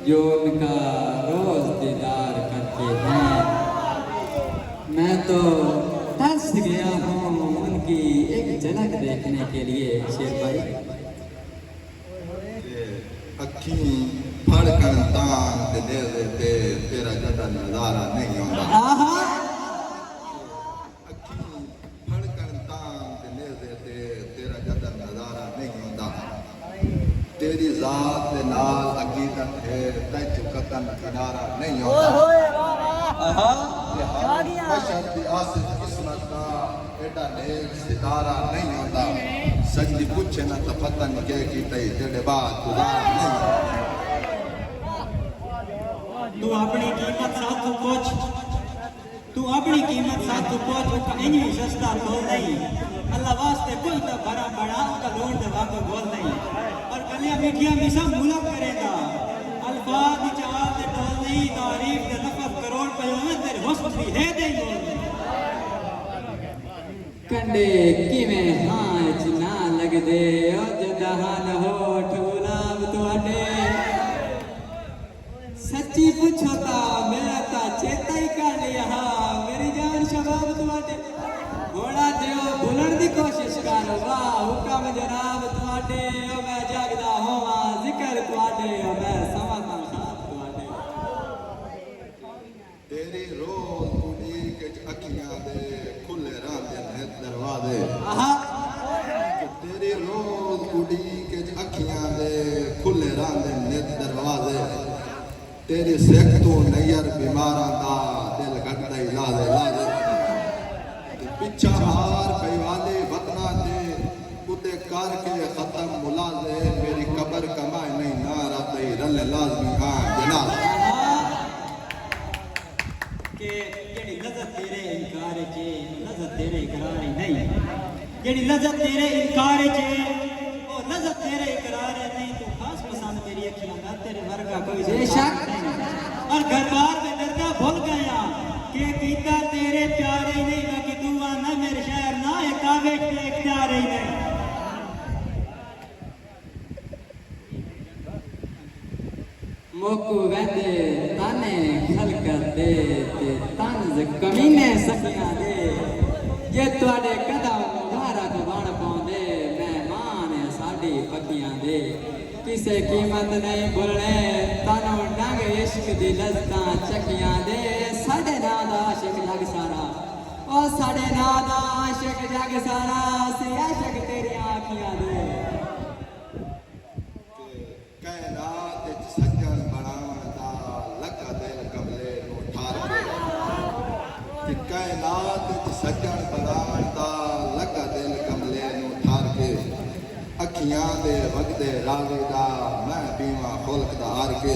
जो उनका रोज दीदार करते हैं। मैं तो तरस गया हूँ उनकी एक झलक देखने के लिए। शेर भाई अखी फड़ कर तान दे दे तेरा जदा नजारा नहीं आता। अखी फड़ कर तान दे दे तेरा जदा नजारा नहीं आता। तेरी जात दे नाल अकीदत है तै चुकतन किनारा नहीं आता। बशर दी आसिफ किस्मत का एडा नेक सितारा नहीं आता। सजदी पूछे ना तो पतन के की तई तेरे बाद गुजारा नहीं आता। तू अपनी कीमत साथ तू पूछ, तू अपनी कीमत साथ तू पूछ, उसका इन्हीं सस्ता तोल नहीं। अल्लाह वास्ते कोई तो बड़ा बड़ा उसका लोड दे वाको बोल नहीं। और गलियां मीठियां मिसा मुलक करेगा अल्फाज दी चाल दे टोल नहीं। तारीफ दे लफज करोड़ पे होवे तेरे हुस्न दी है दे बोल कंडे किवें हां च ना लगदे ओ जदहान होठ गुलाब तुहाडे। सच्ची पूछो ता मेरा ता चेता ही कर लिया मेरी जान शबाब तुहाडे। घोड़ा दियो भुलन दी कोशिश कर वाह हुक्म जनाब तुहाडे। ओ मैं जागदा होवां जिक्र तुहाडे, ओ मैं समझदा खाब तुहाडे। तेरी रोज कुड़ी के अखियां दे खुले रहंदे ने दरवाजे। तेरी रोज कुड़ी के अखियां दे खुले रहंदे ने दरवाजे। तेरी सिख तो नैयर बीमारां दा दिल घटदा ही लाजे लाजे। पिछा हार पैवाले वतना दे उते करके खत्म मुलाजे। मेरी कब्र कमाए नहीं नारा तई रल लाजमी हां जनाब। के जेड़ी लज़्ज़त तेरे इनकार चे लज़्ज़त तेरे इकरार नहीं। जेड़ी लज़्ज़त तेरे इनकार चे ओ लज़्ज़त तेरे इकरार नहीं। तू खास पसंद मेरी अखियां में तेरे वर्गा कोई बेशक। और घर बार में डरता भूल गया कि कीता तेरे प्यारे ही नहीं। बाकी तू आना मेरे शहर ना एक कावे के इख्तियार ही नहीं। मोकू वेंदे ताने खलकत दे ते तंज कमीने सकियां दे। जे तुहाडे कदम मुबारक बन पाउंदे मेहमान साडी पक्कियां दे। किसे कीमत नहीं भुलने तानों डंग इश्क दी लज़्ज़तां चकियां दे। साडे नां दा आशिक जग सारा ओ साडे नां दा आशिक जग सारा सी आशिक तेरियां आखियां दे। कायनात विच सज्जन बनावण दा लका दिल कमले नूं ठार के। कि कायनात विच सज्जन बनावण दा लका दिल कमले नूं ठार के। अखियां दे वगदे रावे दा मैं पीवां खुल्क दा हार के।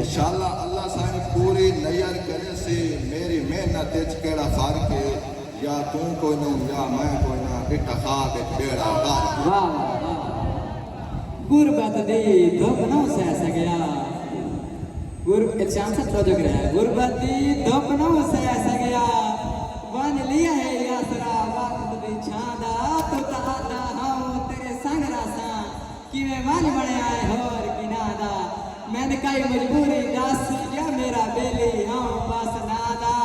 इंशाअल्लाह अल्लाह साईं पूरी नज़र करे सी मेरी मेहनत विच केड़ा फर्क है। या तू कोई ना या मैं कोई ना इट खाब एक बेड़ा पार। वाह वाह गुरबत दी धुप नौ सह सगया। श्याम सर प्रोजेक्ट रहा है। गुरबत दी धुप नौ सह सगया बन लिया है आसरा वक्त दी छांदा। तू तादा हां तेरे संग रासा किवें मन बने आए होर किनादा। मैंने कई मजबूरी दस या मेरा बेली हां बस नादा।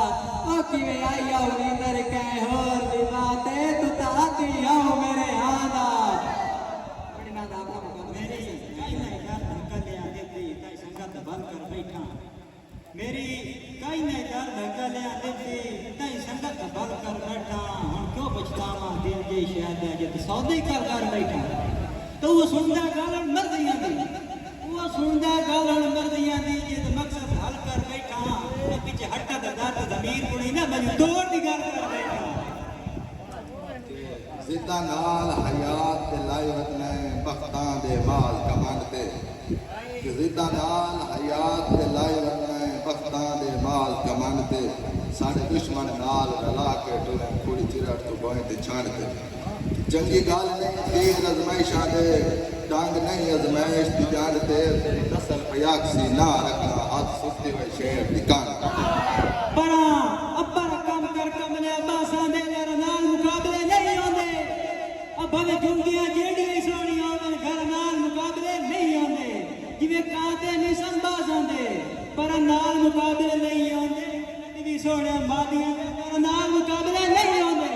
ओ किवें आई आओ नींदर कह होर दी बाते तू तादी हां मेरे आदा। बड़ी नादा अपना मेरी कई नहीं दर धक्का ले आने दी तई संगत बंद कर बैठा। मेरी कई नहीं दर धक्का ले आने दी तई संगत बंद कर बैठा। हम क्यों पछतावा दिल जे शायद जे तू सौदे कर बैठा। तो वो सुनदा गालन मर्दियां दी वो सुनदा गालन मर्दियां दी जे मकसद हल कर बैठा। ते पीछे हट्टा दा दर्द ज़मीर कुड़ी ना मैं तोड़ दी गल कर बैठा। जिद्दा नाल हयात ते लाई वतने बख्तां दे माल कमंड ते। जिद्दा नाल हयात ते लाई वतने बख्तां दे माल कमंड ते। साडे दुश्मन नाल रला के टुरे कुड़ी चिरट तो बोए ते छाड़ ते। जंगी गाल नहीं तीर अजमाइशां दे डांग नहीं अजमाइश दी जान ते। नस्ल पयाक सी ना रखना हाथ सुस्ती वे शेर दिकान। बड़ा अब्बर कम कर कमले बासां दे मेरे नाल मुकाबले नहीं होंदे। अब भवे जुंगियां जेड़ी सोहणियां होवन घर नाल मुकाबले नहीं होंदे। जिवें कांते निसा अंबाज आंदे पर नाल मुकाबले नहीं आंदे नबी भी सोने मादियां पर नाल मुकाबले नहीं आंदे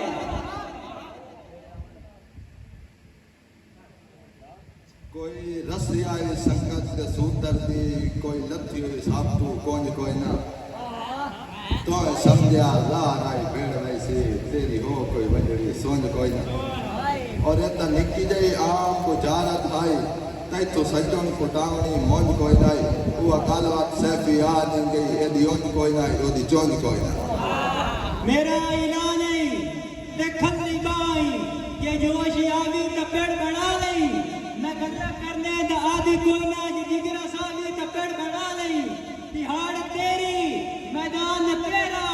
कोई रस्सी आई संगत के सूतर दी कोई लथी हुई साबतू कोई ना तो समझा लार आई भेड़ वैसी तेरी हो कोई बजड़ी सोच कोई ना और इतना निक्की जई आम को जारत आई तैथो सजन कुटावनी मौज कोई नाई वो गलबात सैफी आ गई एदी ओंज कोई नाई ओदी चोंज कोई ना मेरा ऐलान है देखन दी बाई ये जोश आवी तपेड़ बना लई मैं गल्ला करने दा आदि कोई ना जिगरा सावी तपेड़ बना लई तिहाड़ तेरी मैदान तेरा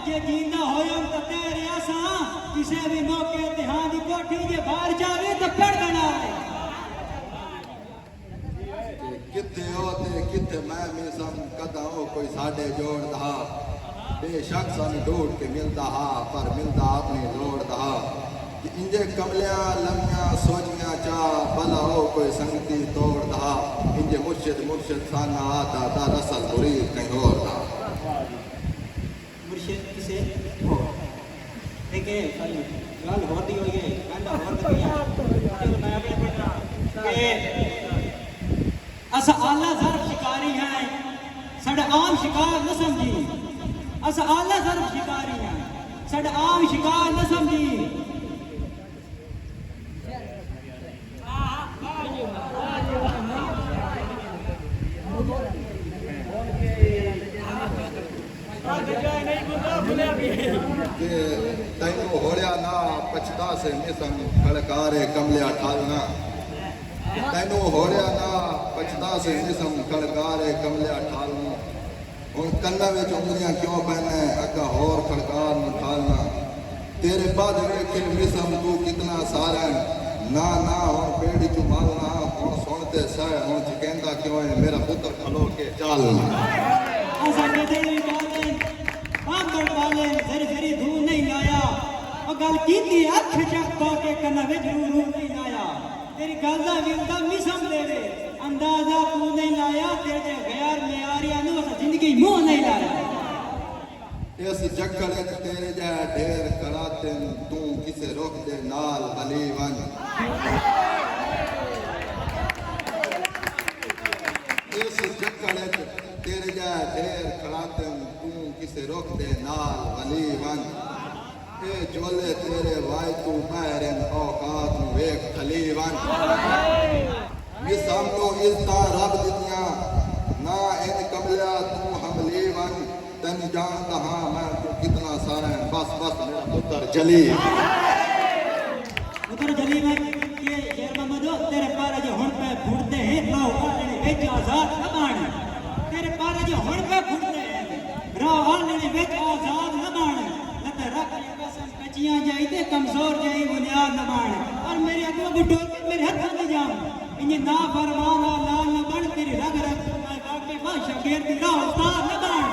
जे जिंदा होयो तो तेरे आसा किसी भी मौके तिहाड़ दी कोठी जे बाहर जावे तपेड़ बना लई किथे हो ते किथे मैं मिसम कदा हो कोई साडे जोड़दा बेशक सन ढूंढ के मिलता हा पर मिलता अपनी लोड़दा कि इंजे कमलियां लम्या सोचियां चा भला हो कोई संगति तोड़दा इंजे मुर्शिद साना आता दा रसल मुरीद कहीं और दा मुर्शिद किसे हो देखे गल होती होई है गल होती है चलो मैं आगे बढ़ना के अस आला ज़र्फ शिकारी हैं साडा आम शिकार न समझी अस आला ज़र्फ शिकारी हैं साडा आम शिकार न समझी तैनू होड़िया ना पछता से मिसम खड़कारे कमलिया ठालना तैनू होड़िया ना पछता से मिसम खड़कारे कमलिया ठालना हुण कन्ना विच उंगलियां क्यों पहने अगा होर खड़कार न ठालना तेरे बाद वेखे मिसम तू कितना सारा ना ना हुण पेड़ी चू मालना हुण सुनते सह हुण कहंदा क्यों है मेरा पुत्र खलो के चालना साडे दिल वाले आम कर वाले जरी धूल नहीं लाया और गल कीती अख चक पाके कन्ना विच रूह नहीं लाया तेरी गल दा विंदा मिसम देवे अंदाजा तू नहीं लाया तेरे गैर मेयारियां नु जिंदगी मुंह नहीं लाया इस जक्कड़ तेरे जा ढेर कराते तू किसे रोक दे नाल भली वन इस जक्कड़ तेरे जा ढेर कराते तू किसे रोक दे नाल भली वन ए जोले तेरे वाय तू बहरन औकात नु वेख खली वन ये सामनो इज़्ता रब दिया ना इन कमलिया तू हमली वन तन जानता हाँ मैं तू कितना सारा है बस मेरा पुत्र जली में ये शेर मोहम्मद तेरे पार जो हुन पे फुटते हैं राह वाले विच आजाद न बन तेरे पार जो हुन पे फुटते हैं राह वाले विच आजाद न बन लत रख ये कसम कचियां जाई ते कमजोर जाई बुनियाद न बन और मेरे अगो बुटो मेरे हाथ में जाम इन्हें ना फरमाना लाल न बन तेरी रग मैं बाकी बादशाह के दी राह उस्ताद न बन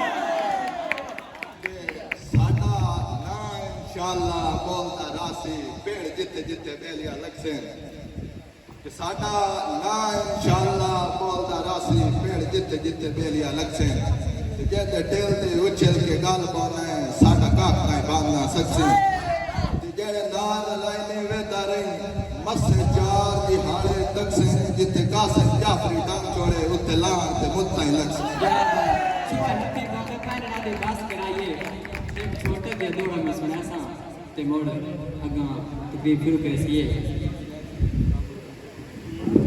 इंशाअल्लाह बोलता रासी पेड़ जिते जिते बेलिया लगसेन कि साडा ना इंशाअल्लाह बोलता रासी पेड़ जिते जिते बेलिया लगसेन जेते टेलते उछल के गाल पाना साडा काक नहीं बांधना सकसे जेड़े नाल लाइने वेता रही मसे चार दी हाले तकसे जिते कासिम जाफरी डांग छोड़े उते लान ते मुत्ता ही लगसे छोटे दे दौड़ में सुना सा ते मोड़ अगा तकरीब फिर कैसी है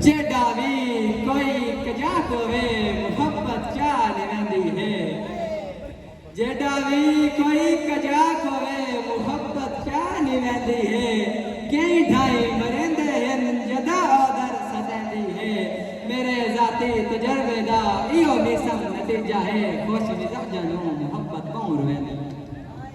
जेड़ा भी कोई कजा कोवे मोहब्बत क्या निरंदी है जेड़ा भी कोई कजा कोवे मोहब्बत क्या निरंदी है कई ढाई मरेंदे हैं जदा ओदर सदैंदी है मेरे जाती तजर्बे दा इयो मिसम नतीजा है खुश मिजाज जानू मोहब्बत कौन रवेंदी